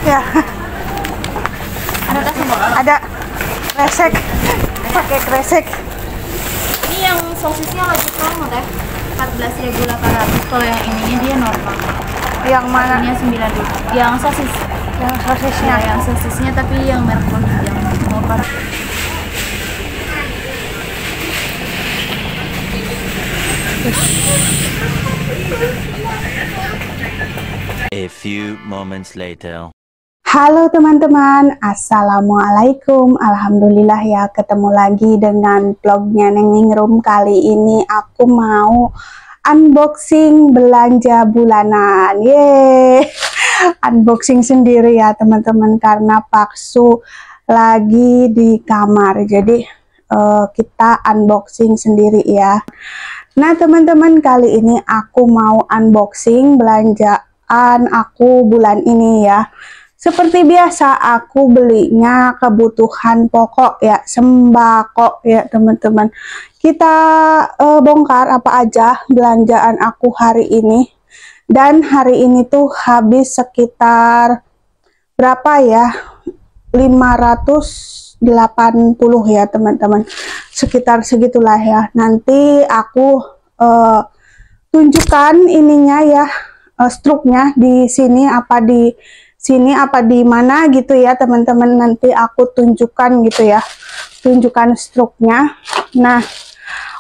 Ya. Ada kresek. Pakai kresek. Ini yang sosisnya lagi promo teh. 14.800. Kalau yang ininya dia normal. Yang mana? Ini 9.000. Yang sosis. Yang sosisnya. Ya, yang sosisnya tapi yang merek yang normal. A few moments later. Halo teman-teman, assalamualaikum. Alhamdulillah ya, ketemu lagi dengan vlognya Neng Ningrum. Kali ini aku mau unboxing belanja bulanan. Yeay, unboxing sendiri ya teman-teman, karena Paksu lagi di kamar. Jadi kita unboxing sendiri ya. Nah teman-teman, kali ini aku mau unboxing belanjaan aku bulan ini ya. Seperti biasa aku belinya kebutuhan pokok ya, sembako ya teman-teman. Kita bongkar apa aja belanjaan aku hari ini. Dan hari ini tuh habis sekitar berapa ya, 580 ya teman-teman. Sekitar segitulah ya. Nanti aku tunjukkan ininya ya, struknya di sini apa di sini apa di mana gitu ya teman-teman. Nanti aku tunjukkan gitu ya, tunjukkan struknya. Nah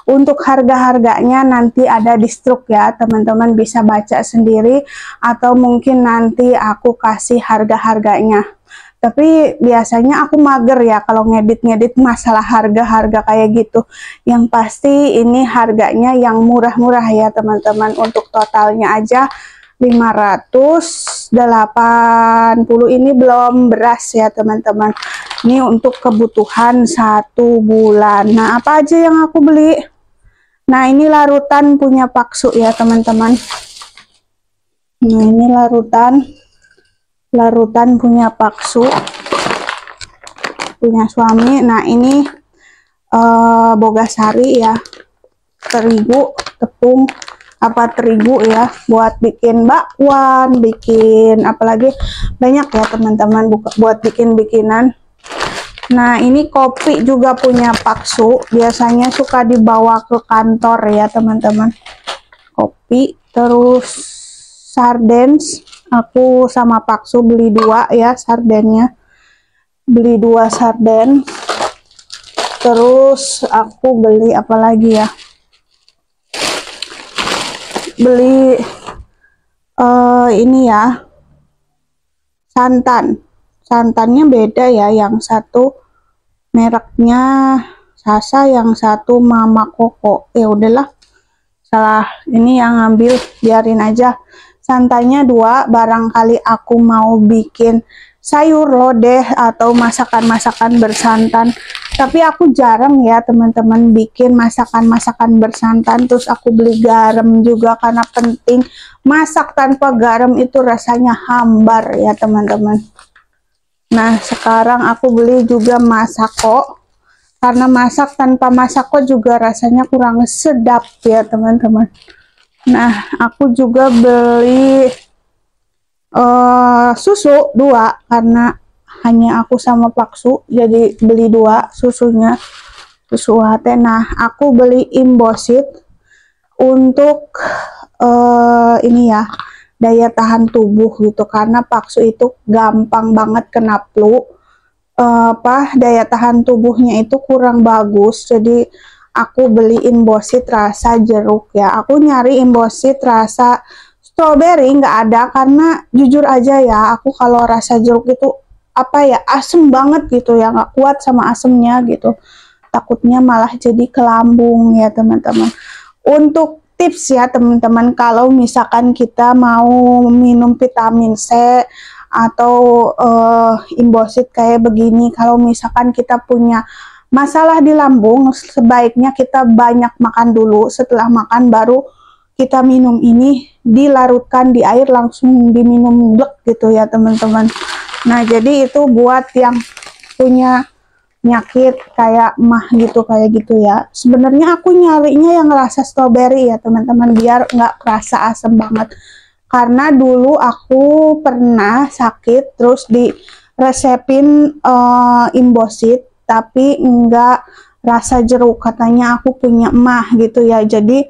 untuk harga-harganya nanti ada di struk ya teman-teman, bisa baca sendiri atau mungkin nanti aku kasih harga-harganya. Tapi biasanya aku mager ya kalau ngedit-ngedit masalah harga-harga kayak gitu. Yang pasti ini harganya yang murah-murah ya teman-teman. Untuk totalnya aja 580. Ini belum beras ya teman-teman. Ini untuk kebutuhan 1 bulan. Nah apa aja yang aku beli? Nah ini larutan punya Paksu ya teman-teman. Nah ini larutan punya Paksu, punya suami. Nah ini Bogasari ya, terigu, tepung apa terigu ya, buat bikin bakwan, bikin apalagi banyak ya teman-teman, buat bikin-bikinan. Nah ini kopi juga punya Paksu, biasanya suka dibawa ke kantor ya teman-teman. Kopi, terus sardens, aku sama Paksu beli 2 ya sardennya, beli 2 sarden. Terus aku beli apa lagi ya, beli ini ya, santannya beda ya, yang satu mereknya Sasa, yang satu Mama Koko. Ya udahlah, salah ini yang ngambil, biarin aja. Santannya 2, barangkali aku mau bikin sayur lodeh atau masakan-masakan bersantan. Tapi aku jarang ya teman-teman bikin masakan-masakan bersantan. Terus aku beli garam juga karena penting. Masak tanpa garam itu rasanya hambar ya teman-teman. Nah sekarang aku beli juga masako, karena masak tanpa masako juga rasanya kurang sedap ya teman-teman. Nah aku juga beli susu 2, karena hanya aku sama Paksu, jadi beli 2 susunya, susu UHT. Nah aku beli Imbosit untuk ini ya, daya tahan tubuh gitu, karena Paksu itu gampang banget kena flu. Daya tahan tubuhnya itu kurang bagus, jadi aku beli Imbosit rasa jeruk ya. Aku nyari Imbosit rasa strawberry nggak ada, karena jujur aja ya, aku kalau rasa jeruk itu apa ya, asem banget gitu ya, nggak kuat sama asemnya gitu, takutnya malah jadi ke lambung ya teman-teman. Untuk tips ya teman-teman, kalau misalkan kita mau minum vitamin C atau Imbosit kayak begini, kalau misalkan kita punya masalah di lambung, sebaiknya kita banyak makan dulu. Setelah makan baru kita minum ini, dilarutkan di air langsung diminum glek gitu ya teman-teman. Nah jadi itu buat yang punya penyakit kayak mah gitu, kayak gitu ya. Sebenarnya aku nyarinya yang rasa strawberry ya teman-teman, biar nggak kerasa asam banget. karena dulu aku pernah sakit terus diresepin imbosit tapi enggak rasa jeruk, katanya aku punya emah gitu ya, jadi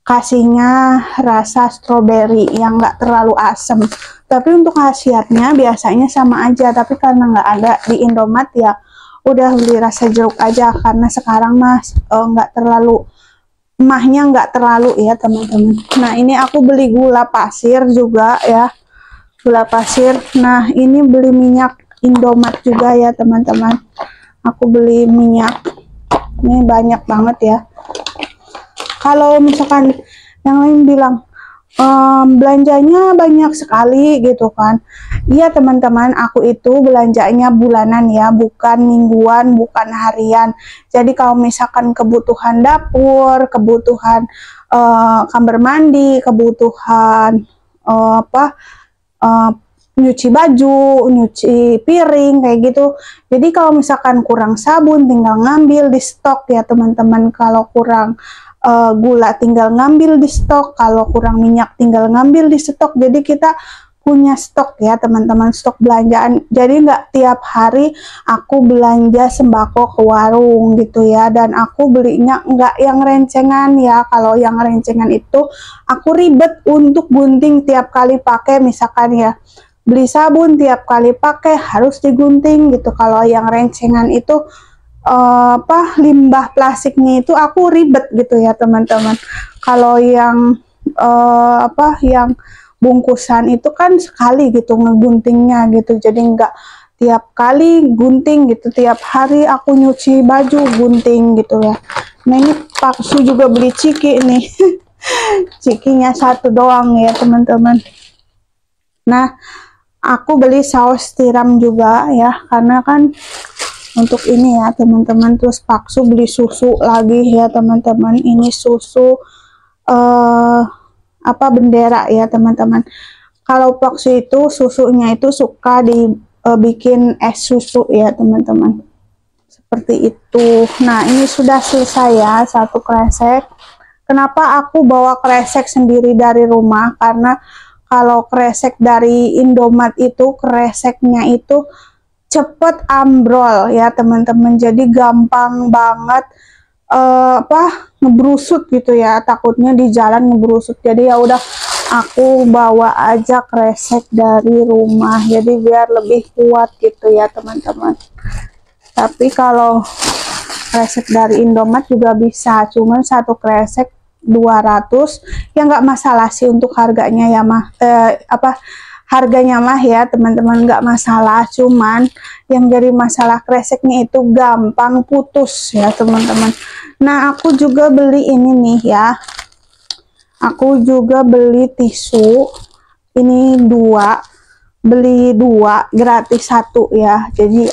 kasihnya rasa stroberi yang enggak terlalu asam. Tapi untuk khasiatnya biasanya sama aja, tapi karena nggak ada di Indomaret ya udah beli rasa jeruk aja, karena sekarang mas nggak terlalu emahnya nggak terlalu ya teman-teman. Nah ini aku beli gula pasir juga ya, gula pasir. Nah ini beli minyak Indomaret juga ya teman-teman, aku beli minyak ini banyak banget ya. Kalau misalkan yang lain bilang belanjanya banyak sekali gitu kan, iya teman-teman, aku itu belanjanya bulanan ya, bukan mingguan, bukan harian. Jadi kalau misalkan kebutuhan dapur, kebutuhan kamar mandi, kebutuhan nyuci baju, nyuci piring kayak gitu. Jadi kalau misalkan kurang sabun tinggal ngambil di stok ya teman-teman, kalau kurang gula tinggal ngambil di stok, kalau kurang minyak tinggal ngambil di stok. Jadi kita punya stok ya teman-teman, stok belanjaan. Jadi nggak tiap hari aku belanja sembako ke warung gitu ya, dan aku belinya nggak yang rencengan ya. Kalau yang rencengan itu aku ribet untuk gunting tiap kali pakai, misalkan ya beli sabun tiap kali pakai harus digunting gitu. Kalau yang rencengan itu limbah plastiknya itu aku ribet gitu ya teman-teman. Kalau yang yang bungkusan itu kan sekali gitu ngeguntingnya gitu, jadi nggak tiap kali gunting gitu, tiap hari aku nyuci baju gunting gitu ya. Nah ini Paksu juga beli ciki nih cikinya satu doang ya teman-teman. Nah aku beli saus tiram juga ya, karena kan untuk ini ya teman-teman. Terus Paksu beli susu lagi ya teman-teman, ini susu bendera ya teman-teman. Kalau Paksu itu susunya itu suka dibikin es susu ya teman-teman, seperti itu. Nah ini sudah selesai ya satu kresek. Kenapa aku bawa kresek sendiri dari rumah? Karena kalau kresek dari Indomaret itu kreseknya itu cepet ambrol ya teman-teman, jadi gampang banget ngebrusut gitu ya, takutnya di jalan ngebrusut. Jadi ya udah aku bawa aja kresek dari rumah, jadi biar lebih kuat gitu ya teman-teman. Tapi kalau kresek dari Indomaret juga bisa, cuman satu kresek 200 ya nggak masalah sih untuk harganya ya harganya mah ya teman-teman, nggak masalah. Cuman yang jadi masalah kreseknya itu gampang putus ya teman-teman. Nah aku juga beli ini nih ya, aku juga beli tisu ini beli dua gratis satu ya, jadi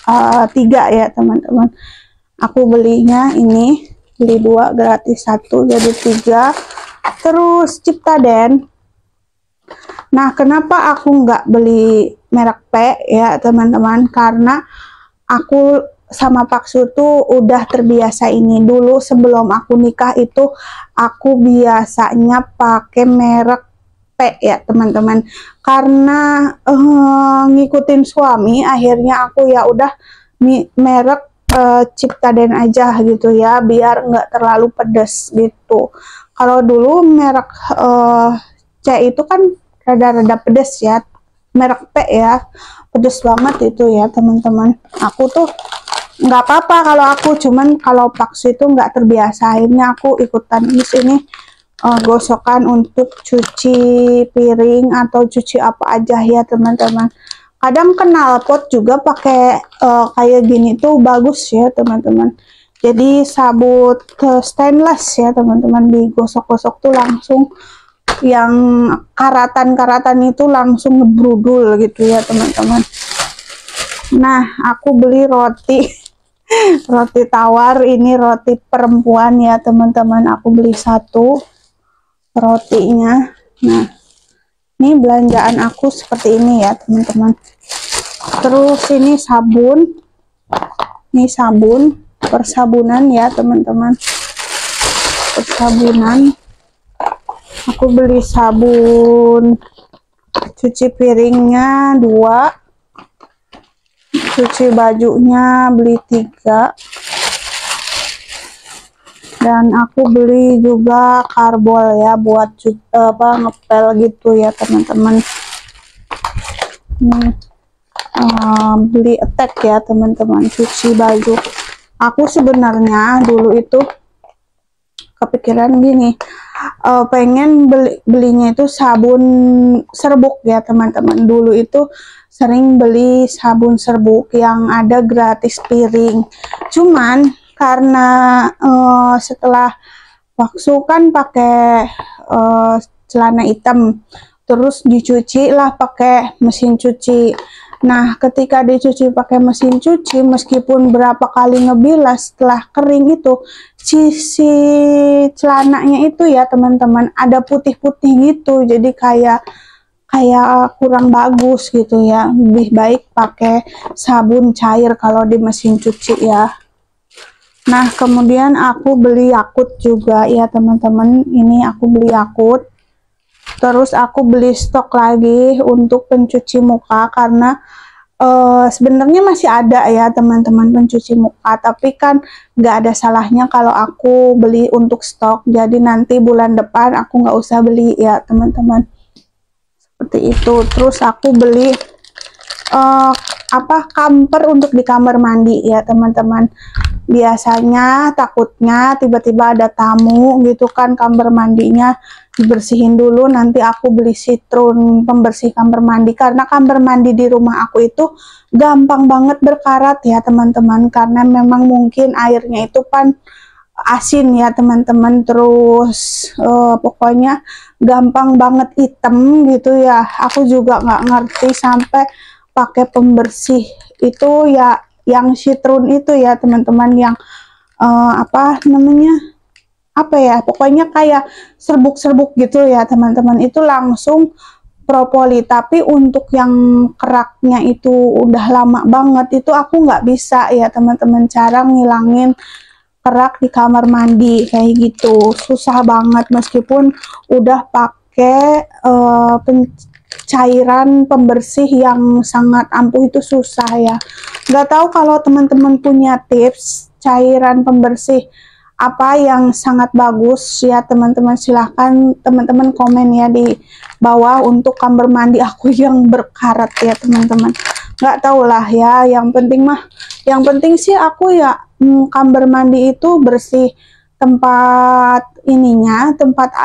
3 ya teman-teman. Aku belinya ini beli 2 gratis 1 jadi 3. Terus Ciptaden. Nah kenapa aku nggak beli merek P ya teman-teman, karena aku sama Paksu tuh udah terbiasa ini. Dulu sebelum aku nikah itu aku biasanya pakai merek P ya teman-teman, karena ngikutin suami akhirnya aku ya udah merek Ciptaden aja gitu ya, biar nggak terlalu pedes gitu. Kalau dulu merek C itu kan rada-rada pedes ya, merek P ya pedes banget itu ya teman-teman. Aku tuh nggak apa-apa kalau aku, cuman kalau Paksu itu nggak terbiasa, akhirnya aku ikutan ini gosokan untuk cuci piring atau cuci apa aja ya teman-teman. Kadang knalpot juga pakai kayak gini tuh bagus ya teman-teman. Jadi sabut stainless ya teman-teman, digosok-gosok tuh langsung yang karatan-karatan itu langsung ngebrudul gitu ya teman-teman. Nah aku beli roti roti tawar, ini roti perempuan ya teman-teman, aku beli 1 rotinya. Nah ini belanjaan aku seperti ini ya teman-teman. Terus ini sabun, ini sabun persabunan ya teman-teman, persabunan. Aku beli sabun cuci piringnya 2, cuci bajunya beli 3, dan aku beli juga karbol ya buat ngepel gitu ya teman-teman. Ini beli attack ya teman-teman, cuci baju. Aku sebenarnya dulu itu kepikiran gini, pengen belinya itu sabun serbuk ya teman-teman. Dulu itu sering beli sabun serbuk yang ada gratis piring. Cuman karena setelah waktu kan pakai celana hitam, terus dicuci lah pakai mesin cuci. Nah, ketika dicuci pakai mesin cuci, meskipun berapa kali ngebilas, setelah kering itu si celananya itu ya teman-teman ada putih-putih gitu, jadi kayak kurang bagus gitu ya. Lebih baik pakai sabun cair kalau di mesin cuci ya. Nah, kemudian aku beli Yakult juga ya teman-teman. Ini aku beli Yakult. Terus aku beli stok lagi untuk pencuci muka karena sebenarnya masih ada ya teman-teman pencuci muka, tapi kan nggak ada salahnya kalau aku beli untuk stok, jadi nanti bulan depan aku nggak usah beli ya teman-teman, seperti itu. Terus aku beli kamper untuk di kamar mandi ya teman-teman. Biasanya takutnya tiba-tiba ada tamu gitu kan, kamar mandinya dibersihin dulu, nanti aku beli Citron pembersih kamar mandi, karena kamar mandi di rumah aku itu gampang banget berkarat ya teman-teman, karena memang mungkin airnya itu kan asin ya teman-teman. Terus pokoknya gampang banget hitam gitu ya. Aku juga nggak ngerti sampai pakai pembersih itu ya, yang Citron itu ya teman-teman, yang pokoknya kayak serbuk-serbuk gitu ya teman-teman, itu langsung propoli. Tapi untuk yang keraknya itu udah lama banget, itu aku nggak bisa ya teman-teman, cara ngilangin kerak di kamar mandi kayak gitu, susah banget. Meskipun udah pakai cairan pembersih yang sangat ampuh, itu susah ya. Nggak tahu kalau teman-teman punya tips cairan pembersih apa yang sangat bagus ya teman-teman, silahkan teman-teman komen ya di bawah untuk kamar mandi aku yang berkarat ya teman-teman. Nggak tahu lah ya, yang penting sih aku ya kamar mandi itu bersih, tempat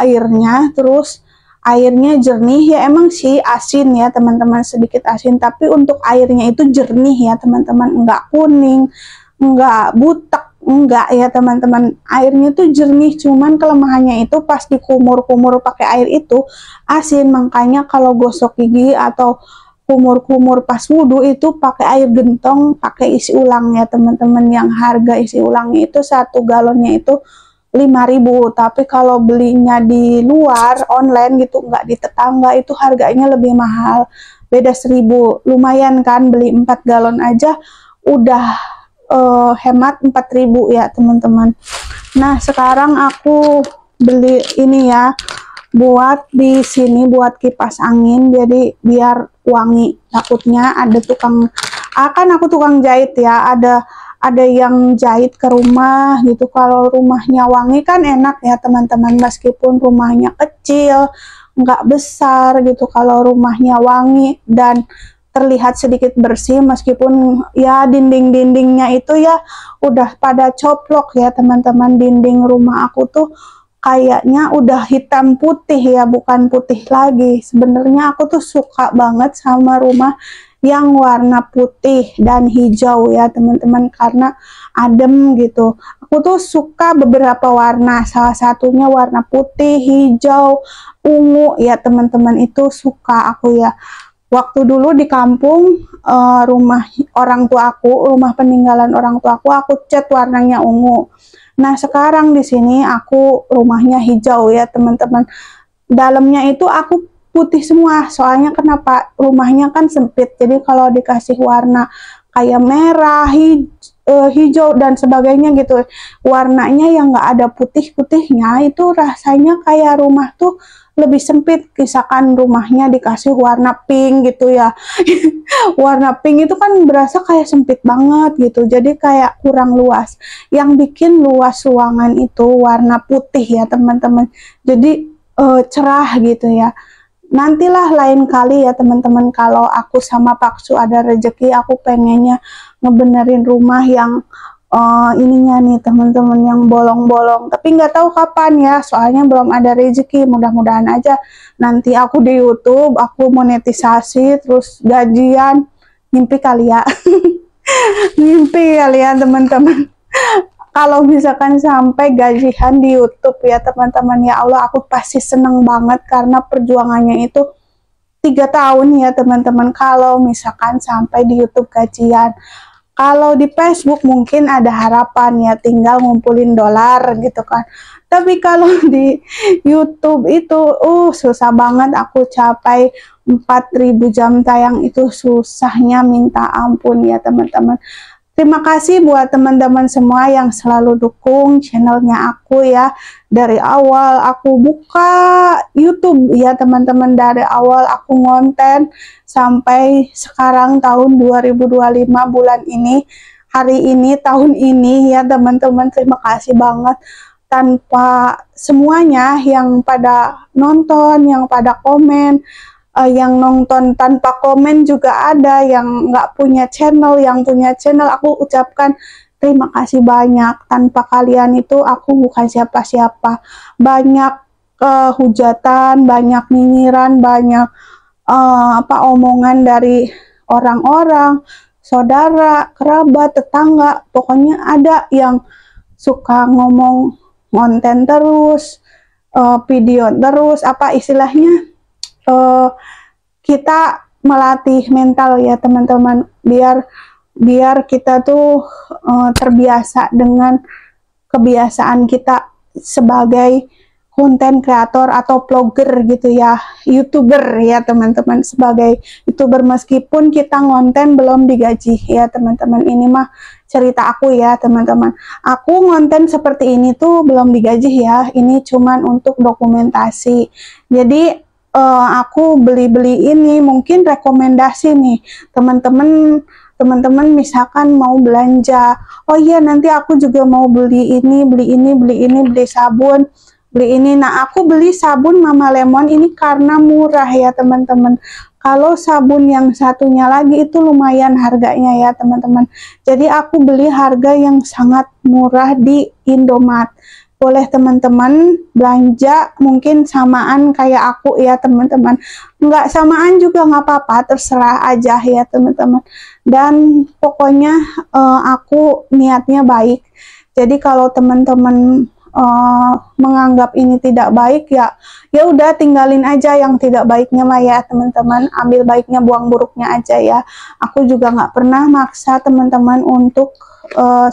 airnya, terus airnya jernih ya. Emang sih asin ya teman-teman, sedikit asin, tapi untuk airnya itu jernih ya teman-teman, enggak kuning, enggak butek, enggak ya teman-teman, airnya tuh jernih. Cuman kelemahannya itu pas dikumur-kumur pakai air itu asin, makanya kalau gosok gigi atau kumur-kumur pas wudhu itu pakai air gentong, pakai isi ulang ya teman-teman, yang harga isi ulangnya itu 1 galonnya itu 5.000. Tapi kalau belinya di luar online gitu, nggak di tetangga, itu harganya lebih mahal, beda 1.000. Lumayan kan, beli 4 galon aja udah hemat 4.000 ya teman-teman. Nah, sekarang aku beli ini ya, buat di sini, buat kipas angin, jadi biar wangi. Takutnya ada aku tukang jahit ya, ada yang jahit ke rumah gitu. Kalau rumahnya wangi kan enak ya teman-teman, meskipun rumahnya kecil nggak besar gitu, kalau rumahnya wangi dan terlihat sedikit bersih, meskipun ya dinding-dindingnya itu ya udah pada coplok ya teman-teman. Dinding rumah aku tuh kayaknya udah hitam putih ya, bukan putih lagi. Sebenarnya aku tuh suka banget sama rumah yang warna putih dan hijau ya teman-teman, karena adem gitu. Aku tuh suka beberapa warna, salah satunya warna putih, hijau, ungu ya teman-teman, itu suka aku ya. Waktu dulu di kampung, rumah orang tua aku, rumah peninggalan orang tua aku cat warnanya ungu. Nah, sekarang di sini aku rumahnya hijau ya teman-teman. Dalamnya itu aku putih semua, soalnya kenapa, rumahnya kan sempit, jadi kalau dikasih warna kayak merah, hijau dan sebagainya gitu, warnanya yang nggak ada putih-putihnya, itu rasanya kayak rumah tuh lebih sempit, misalkan rumahnya dikasih warna pink gitu ya. Warna pink itu kan berasa kayak sempit banget gitu, jadi kayak kurang luas. Yang bikin luas ruangan itu warna putih ya teman-teman, jadi cerah gitu ya. Nantilah lain kali ya teman-teman, kalau aku sama Paksu ada rezeki, aku pengennya ngebenerin rumah yang ininya nih teman-teman, yang bolong-bolong, tapi nggak tahu kapan ya, soalnya belum ada rezeki. Mudah-mudahan aja nanti aku di YouTube aku monetisasi terus gajian, mimpi kali ya. Mimpi kali ya teman-teman. Kalau misalkan sampai gajian di YouTube ya teman-teman, ya Allah aku pasti seneng banget, karena perjuangannya itu 3 tahun ya teman-teman. Kalau misalkan sampai di YouTube gajian, kalau di Facebook mungkin ada harapan ya, tinggal ngumpulin dolar gitu kan. Tapi kalau di YouTube itu susah banget aku capai 4.000 jam tayang, itu susahnya minta ampun ya teman-teman. Terima kasih buat teman-teman semua yang selalu dukung channelnya aku ya. Dari awal aku buka YouTube ya teman-teman, dari awal aku ngonten sampai sekarang tahun 2025 bulan ini, hari ini, tahun ini ya teman-teman. Terima kasih banget. Tanpa semuanya yang pada nonton, yang pada komen, yang nonton tanpa komen juga ada, yang nggak punya channel, yang punya channel, aku ucapkan terima kasih banyak. Tanpa kalian itu aku bukan siapa-siapa. Banyak hujatan, banyak nyinyiran, banyak omongan dari orang-orang, saudara, kerabat, tetangga, pokoknya ada yang suka ngomong konten terus, video terus, apa istilahnya, kita melatih mental ya teman-teman, biar kita tuh terbiasa dengan kebiasaan kita sebagai konten kreator atau vlogger gitu ya, YouTuber ya teman-teman. Sebagai YouTuber, meskipun kita ngonten belum digaji ya teman-teman, ini mah cerita aku ya teman-teman. Aku ngonten seperti ini tuh belum digaji ya, ini cuman untuk dokumentasi. Jadi aku beli ini mungkin rekomendasi nih teman-teman misalkan mau belanja, oh iya nanti aku juga mau beli ini, beli sabun, beli ini. Nah, aku beli sabun Mama Lemon ini karena murah ya teman-teman. Kalau sabun yang satunya lagi itu lumayan harganya ya teman-teman. Jadi aku beli harga yang sangat murah di Indomaret. Boleh teman-teman belanja mungkin samaan kayak aku ya teman-teman. Nggak samaan juga nggak apa-apa, terserah aja ya teman-teman. Dan pokoknya aku niatnya baik. Jadi kalau teman-teman menganggap ini tidak baik, ya udah tinggalin aja yang tidak baiknya mah ya teman-teman. Ambil baiknya, buang buruknya aja ya. Aku juga nggak pernah maksa teman-teman untuk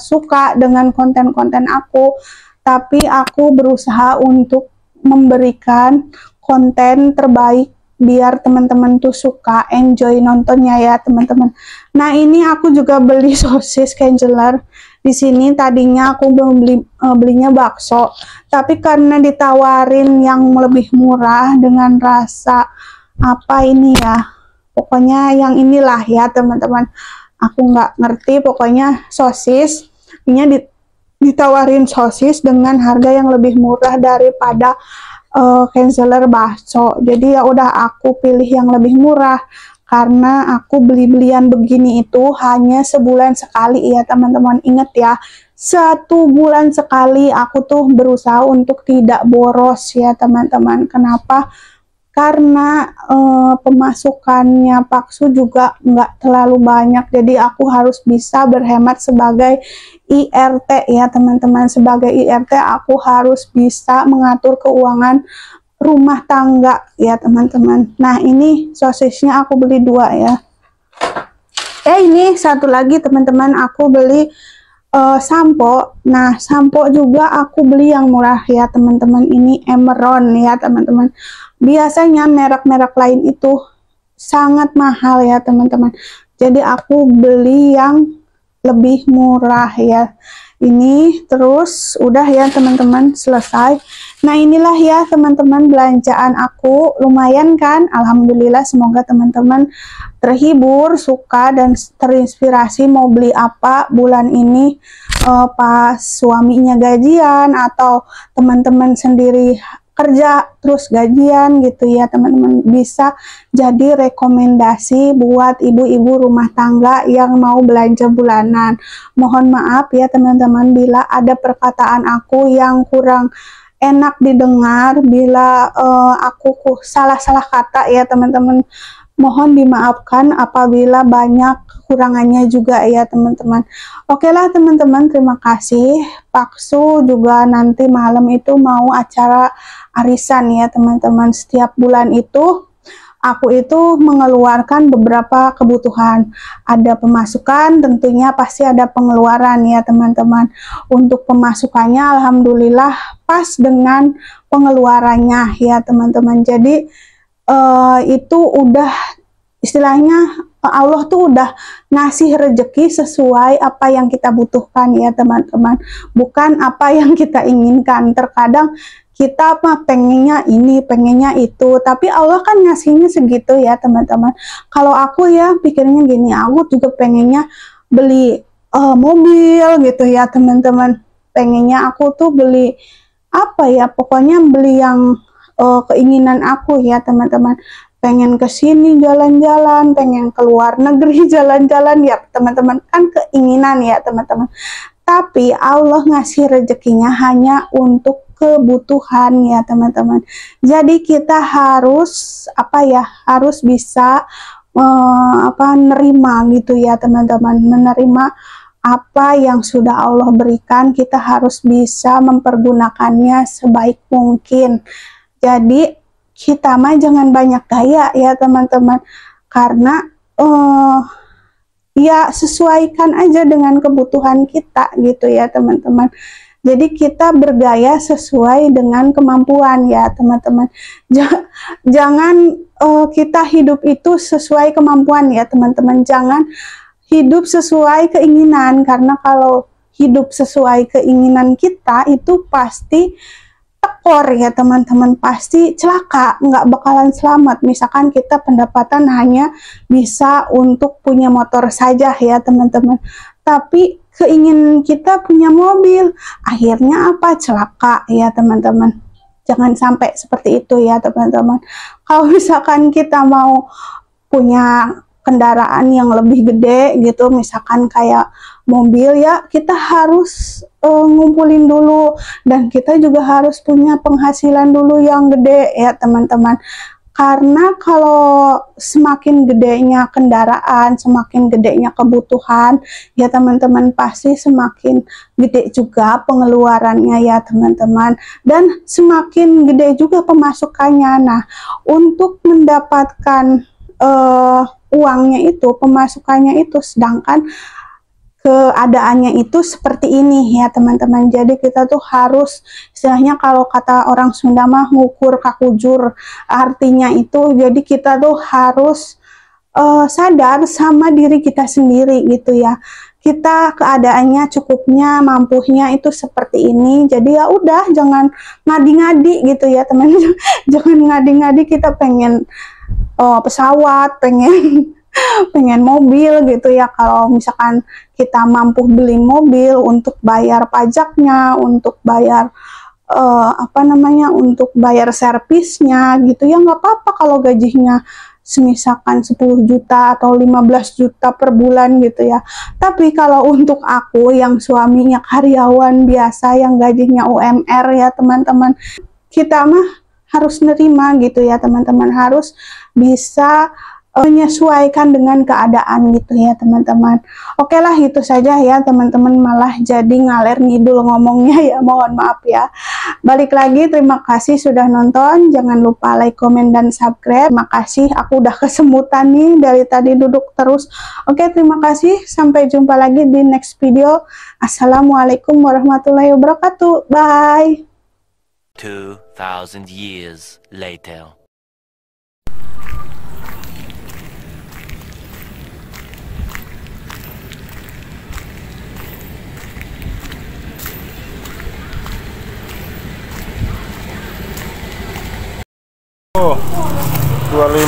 suka dengan konten-konten aku. Tapi aku berusaha untuk memberikan konten terbaik biar teman-teman tuh suka, enjoy nontonnya ya teman-teman. Nah, ini aku juga beli sosis Kenjeler. Di sini tadinya aku belinya bakso, tapi karena ditawarin yang lebih murah dengan rasa apa ini ya, pokoknya yang inilah ya teman-teman. Aku nggak ngerti, pokoknya sosis. Ini ditawarin sosis dengan harga yang lebih murah daripada Kenjeler bakso. Jadi ya udah aku pilih yang lebih murah, karena aku beli-belian begini itu hanya sebulan sekali ya teman-teman. Ingat ya, 1 bulan sekali. Aku tuh berusaha untuk tidak boros ya teman-teman. Kenapa? Karena pemasukannya Paksu juga nggak terlalu banyak, jadi aku harus bisa berhemat sebagai IRT ya teman-teman. Sebagai IRT aku harus bisa mengatur keuangan rumah tangga ya teman-teman. Nah, ini sosisnya aku beli 2 ya. Ini satu lagi teman-teman, aku beli sampo. Nah, sampo juga aku beli yang murah ya teman-teman. Ini Emeron ya teman-teman. Biasanya merek-merek lain itu sangat mahal ya teman-teman. Jadi aku beli yang lebih murah ya. Ini terus udah ya teman-teman, selesai. Nah inilah ya teman-teman belanjaan aku, lumayan kan, alhamdulillah. Semoga teman-teman terhibur, suka, dan terinspirasi mau beli apa bulan ini pas suaminya gajian atau teman-teman sendiri kerja terus gajian gitu ya teman-teman, bisa jadi rekomendasi buat ibu-ibu rumah tangga yang mau belanja bulanan. Mohon maaf ya teman-teman bila ada perkataan aku yang kurang enak didengar, bila aku salah-salah kata ya teman-teman, mohon dimaafkan apabila banyak kekurangannya juga ya teman-teman. Oke lah teman-teman, terima kasih. Paksu juga nanti malam itu mau acara arisan ya teman-teman. Setiap bulan itu aku itu mengeluarkan beberapa kebutuhan. Ada pemasukan, tentunya pasti ada pengeluaran ya teman-teman. Untuk pemasukannya alhamdulillah pas dengan pengeluarannya ya teman-teman. Jadi itu udah istilahnya Allah tuh udah ngasih rezeki sesuai apa yang kita butuhkan ya teman-teman, bukan apa yang kita inginkan. Terkadang kita mah pengennya ini, pengennya itu, tapi Allah kan ngasihnya segitu ya teman-teman. Kalau aku ya pikirnya gini, aku juga pengennya beli mobil gitu ya teman-teman. Pengennya aku tuh beli apa ya, pokoknya beli yang keinginan aku ya teman-teman. Pengen ke sini jalan-jalan, pengen keluar negeri jalan-jalan ya teman-teman, kan keinginan ya teman-teman. Tapi Allah ngasih rezekinya hanya untuk kebutuhan ya teman-teman. Jadi kita harus apa ya, harus bisa nerima gitu ya teman-teman, menerima apa yang sudah Allah berikan. Kita harus bisa mempergunakannya sebaik mungkin. Jadi kita mah jangan banyak gaya ya teman-teman, karena ya sesuaikan aja dengan kebutuhan kita gitu ya teman-teman. Jadi kita bergaya sesuai dengan kemampuan ya teman-teman. Jangan kita hidup itu sesuai kemampuan ya teman-teman. Jangan hidup sesuai keinginan, karena kalau hidup sesuai keinginan kita itu pasti tekor ya teman-teman, pasti celaka, nggak bakalan selamat. Misalkan kita pendapatan hanya bisa untuk punya motor saja ya teman-teman, tapi keinginan kita punya mobil, akhirnya apa? Celaka ya teman-teman. Jangan sampai seperti itu ya teman-teman. Kalau misalkan kita mau punya kendaraan yang lebih gede gitu, misalkan kayak mobil ya, kita harus ngumpulin dulu, dan kita juga harus punya penghasilan dulu yang gede ya teman-teman. Karena kalau semakin gedenya kendaraan, semakin gedenya kebutuhan ya teman-teman, pasti semakin gede juga pengeluarannya ya teman-teman, dan semakin gede juga pemasukannya. Nah, untuk mendapatkan uangnya itu, pemasukannya itu, sedangkan keadaannya itu seperti ini ya teman-teman. Jadi kita tuh harus, istilahnya kalau kata orang Sunda mah ngukur kakujur, artinya itu jadi kita tuh harus sadar sama diri kita sendiri gitu ya. Kita keadaannya cukupnya, mampunya itu seperti ini, jadi ya udah jangan ngadi-ngadi gitu ya teman. Jangan ngadi-ngadi kita pengen pesawat, pengen mobil gitu ya. Kalau misalkan kita mampu beli mobil untuk bayar pajaknya, untuk bayar untuk bayar servisnya gitu ya, nggak apa-apa kalau gajinya semisalkan 10 juta atau 15 juta per bulan gitu ya. Tapi kalau untuk aku yang suaminya karyawan biasa yang gajinya UMR ya teman-teman, kita mah harus nerima gitu ya teman-teman, harus bisa menyesuaikan dengan keadaan gitu ya teman-teman. Oke lah, itu saja ya teman-teman, malah jadi ngaler ngidul ngomongnya ya, mohon maaf ya. Balik lagi, terima kasih sudah nonton, jangan lupa like, komen, dan subscribe. Terima kasih, aku udah kesemutan nih dari tadi duduk terus. Oke, terima kasih, sampai jumpa lagi di next video. Assalamualaikum warahmatullahi wabarakatuh, bye. 2000 years later.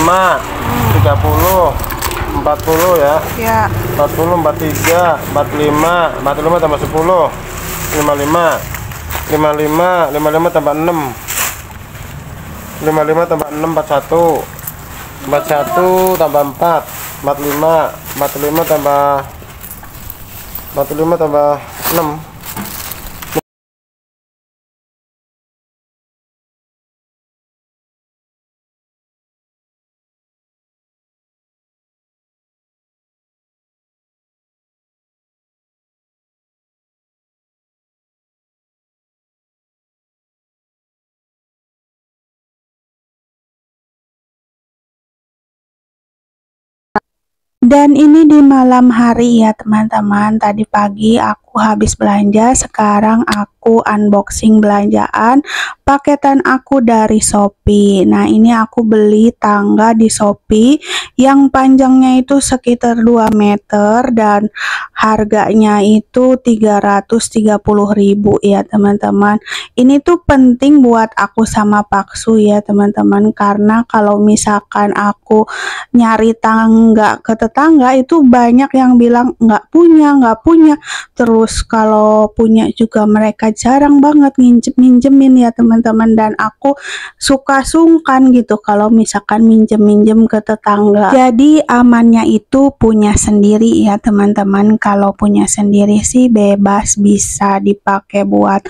30, 40 ya. Ya. 40, 43, 45, 45 tambah 10, 55, 55, 55 tambah 6, 55 tambah 6, 41, 41 tambah 4, 45, 45 tambah 45 tambah 6. Dan ini di malam hari ya teman-teman. Tadi pagi aku habis belanja, sekarang aku unboxing belanjaan paketan aku dari Shopee. Nah, ini aku beli tangga di Shopee yang panjangnya itu sekitar 2 meter dan harganya itu 330.000 ya teman-teman. Ini tuh penting buat aku sama Paksu ya teman-teman, karena kalau misalkan aku nyari tangga ke tetangga itu banyak yang bilang nggak punya, terus kalau punya juga mereka jarang banget minjemin ya teman-teman, dan aku suka sungkan gitu kalau misalkan minjem ke tetangga. Jadi amannya itu punya sendiri ya teman-teman. Kalau punya sendiri sih bebas, bisa dipakai buat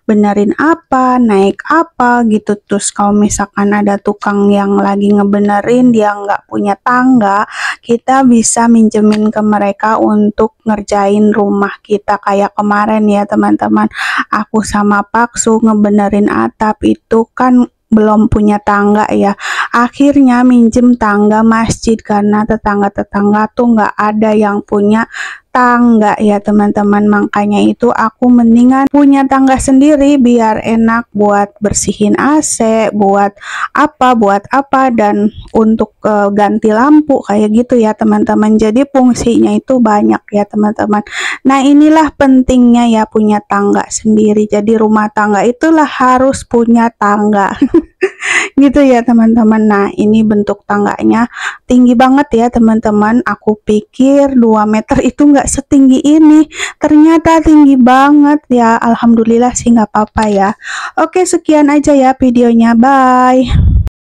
benerin apa, naik apa gitu. Terus kalau misalkan ada tukang yang lagi ngebenerin dia nggak punya tangga, kita bisa minjemin ke mereka untuk ngerjain rumah kita. Kayak kemarin ya teman-teman, aku sama Paksu ngebenerin atap itu kan belum punya tangga ya, akhirnya minjem tangga masjid karena tetangga-tetangga tuh nggak ada yang punya tangga ya teman-teman. Makanya itu aku mendingan punya tangga sendiri biar enak buat bersihin AC, buat apa dan untuk ganti lampu kayak gitu ya teman-teman. Jadi fungsinya itu banyak ya teman-teman. Nah, inilah pentingnya ya punya tangga sendiri. Jadi rumah tangga itulah harus punya tangga. Gitu ya teman-teman. Nah, ini bentuk tangganya tinggi banget ya teman-teman. Aku pikir 2 meter itu nggak setinggi ini, ternyata tinggi banget ya. Alhamdulillah sih nggak apa-apa ya. Oke, sekian aja ya videonya, bye.